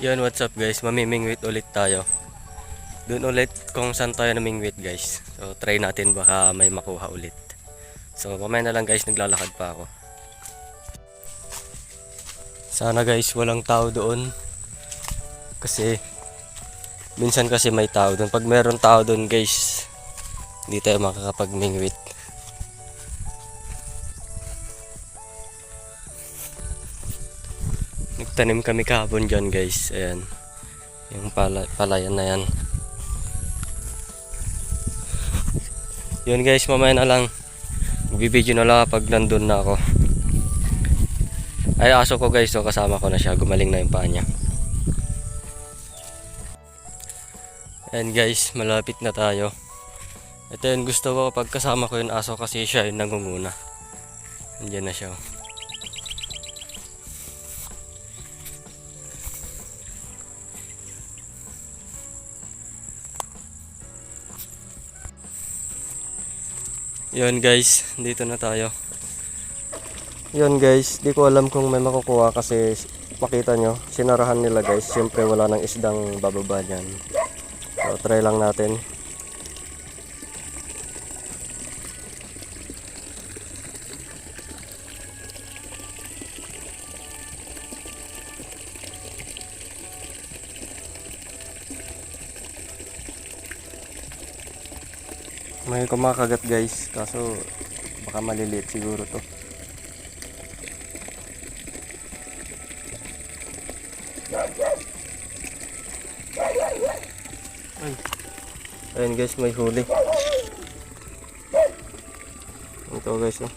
Yun, what's up guys? Mamimingwit ulit tayo. Doon ulit kung saan tayo namingwit guys. So, try natin baka may makuha ulit. So, mamaya na lang guys, naglalakad pa ako. Sana guys, walang tao doon. Kasi, minsan kasi may tao doon. Pag meron tao doon guys, hindi tayo makakapagmingwit. Nagtanim kami kahapon dyan guys. Ayan. Yung palayan na yan. Yun guys, mamaya na lang. Magbibideo na lang pag nandun na ako. Ay, aso ko guys. So, kasama ko na siya. Gumaling na yung paa niya. Ayan guys, malapit na tayo. Ito yun, gusto ko pag kasama ko yung aso kasi siya yung nangunguna. Andiyan na siya. Yun guys, dito na tayo. Yun guys, di ko alam kung may makukuha kasi makita nyo, sinarahan nila guys. Siyempre wala nang isdang bababa dyan. So try lang natin. May kumakagat guys, kaso baka maliliit siguro to. Ay. Ayun guys, may huli. Ito guys oh.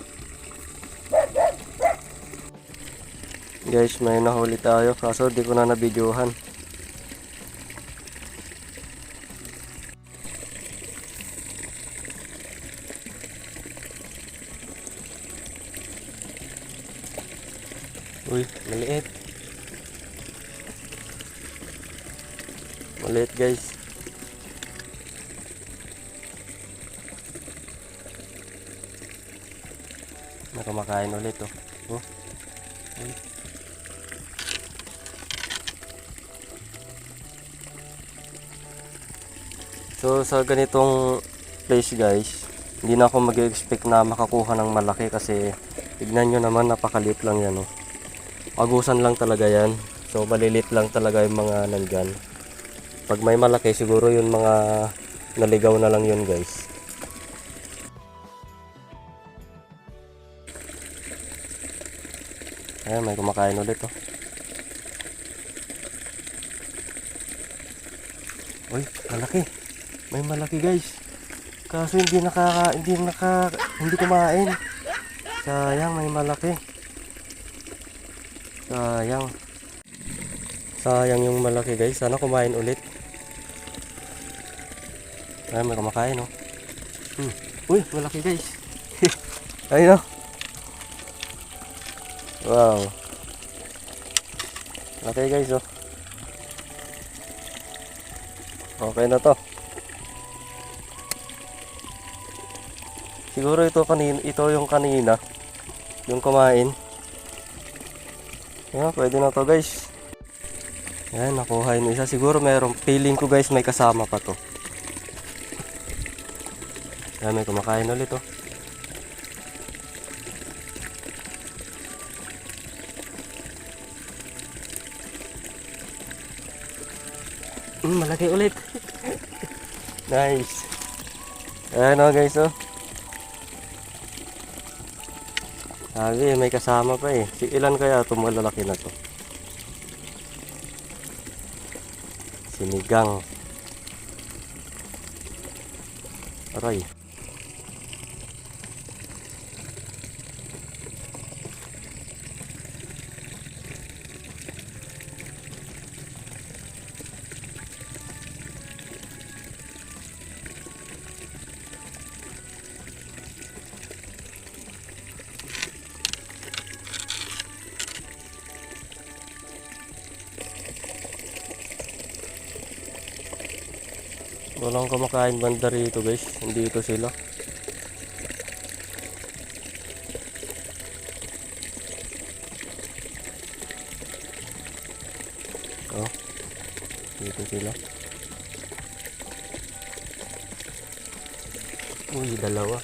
Guys, may nahuli tayo kaso di ko na nabidyohan. Uy, maliit. Maliit guys. Nakamakain ulit oh. Oh. Uy. So sa ganitong place guys, hindi na ako mag-expect na makakuha ng malaki kasi tignan nyo naman, napakaliit lang yan oh. Agusan lang talaga yan. So malilit lang talaga yung mga nandyan. Pag may malaki siguro yung mga naligaw na lang yun guys. Ayan, may kumakain ulit oh. Uy, malaki. May malaki guys. Kaso hindi kumain. Sayang, may malaki. Sayang yung malaki guys. Sana kumain ulit. Ayan, may kumakain oh. Uy, malaki guys. Ayun oh. Wow. Malaki guys oh. Okay na to. Siguro ito yung kanina. Yung kumain. Ayan, pwede na to guys. Ayan, nakuha yung isa. Siguro meron. Feeling ko guys, may kasama pa to. Ayan, may kumakain ulit oh. Malaki ulit. Nice. Ayan oh guys oh. Sabi, may kasama pa eh. Ilan kaya ito malalaki na to? Sinigang. Aray. Walang kumakain banda rito guys. Nandito sila. Oh. Dito sila. Uy, dalawa.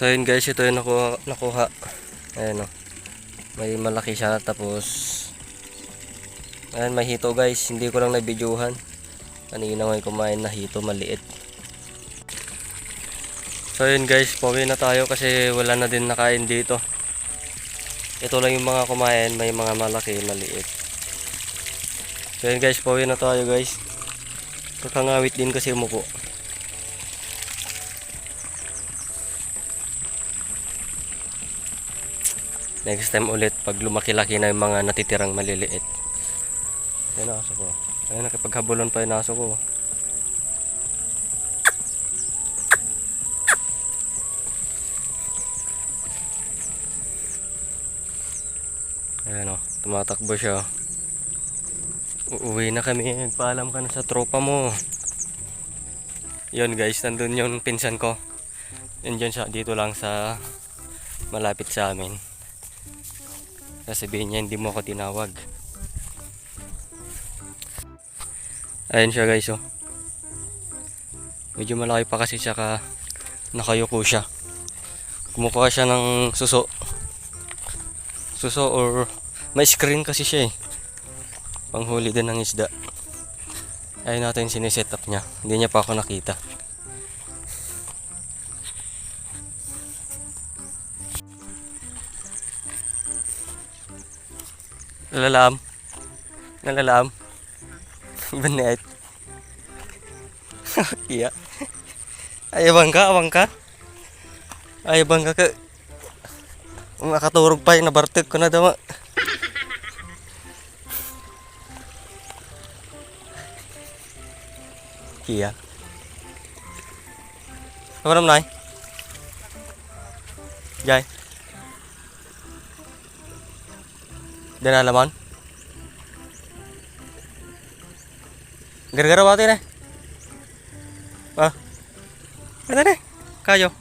So yun guys, ito yung nakuha. Ayan o. May malaki siya, tapos ayan, may hito guys. Hindi ko lang nabidyohan. Kanina may kumain na hito maliit. So yun guys, pauwi na tayo kasi wala na din nakain dito. Ito lang yung mga kumain, may mga malaki, maliit. So yun guys, pauwi na tayo guys. Kakangawit din kasi umupo. Next time ulit pag lumaki-laki na yung mga natitirang maliliit. Ayan ang aso ko. Ayan, nakipaghabulon pa yung aso ko. Ayan o, tumatakbo siya. Uuwi na kami. Paalam ka na sa tropa mo. Yun guys, nandun yung pinsan ko. Yun dyan siya, dito lang sa malapit sa amin. Sasabihin niya hindi mo ako tinawag. Ayan siya guys oh. Medyo malaki pa kasi siya, nakayuko siya. Kumukuha siya ng suso. Suso or may screen kasi siya eh. Panghuli din ng isda. Ayun natin siniset up niya. Hindi niya pa ako nakita. Nalalaam. Benet. Iya. Ayabang ka. Ayabang ka. Makaturog pa yung nabartik ko na daw. Iya. Apa nam nay? Jai. Dia laman. Gara-gara bati nih. Ah. Ano nih? Kayo.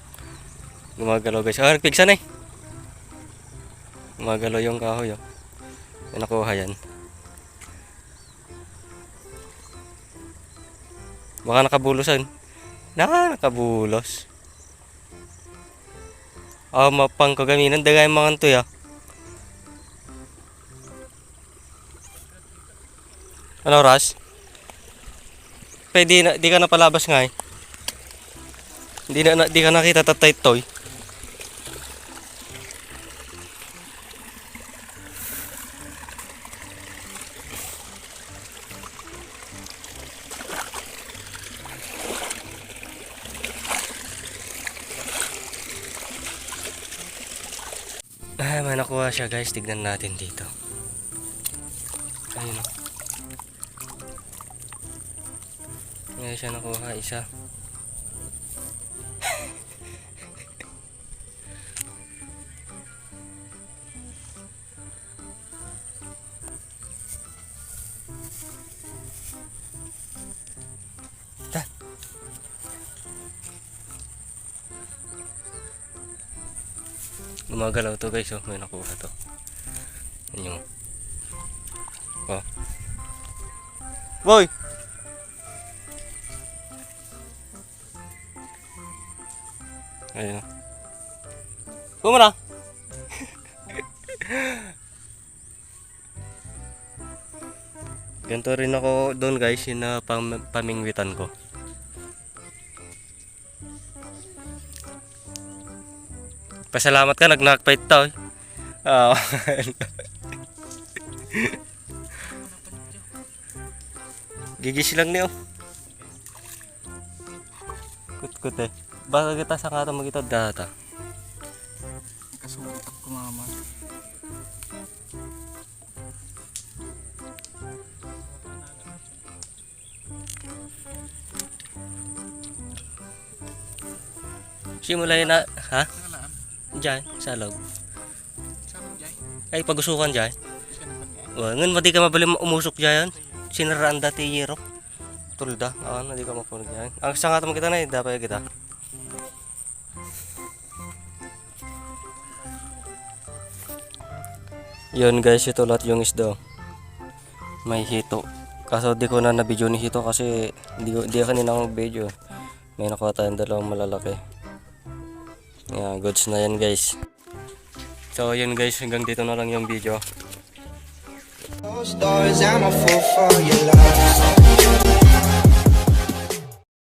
Gumagalaw guys. Ah, nagpigsa nih. Gumagalaw yung kahoy oh. May nakuha yan. Baka nakabulosan. Nakabulos. Ah, mapang kagaminan. Dagay mga to ya. Ano oras? Pwede na, di ka na palabas nga eh. Di ka nakita tatay toy. Ah, may nakuha siya guys. Tignan natin dito. Ayun o. Ngayon siya nakuha isa. Ta. Gumagalaw to guys oh. May nakuha to. Ayun yung. Oh. Boy! Ayun. Bumara. Ganito rin ako doon guys, yung pamingwitan ko. Pasalamat ka, nag-knockbite tao. Oh. Gigis lang niyo. Kut-kut eh. Baka kita sa kato magito data. Kasuot ko mama. Simulay na, ha? Diyan, sa loob. Ay, pagusukan dyan. Ngan, mati ka mabali umusok dyan. Sinaraan dati yero. tulda. Ano, di ka mapunog yan. Ang sangat mo kita na, dapat kita. Yun guys, ito lahat yung isda. May hito. Kaso di ko na na-video ni hito kasi di kanina akong video. May nakuha tayong dalawang malalaki. Yeah, goods na yan guys. So yun guys, hanggang dito na lang yung video. Those doors, I'm a fool for your love.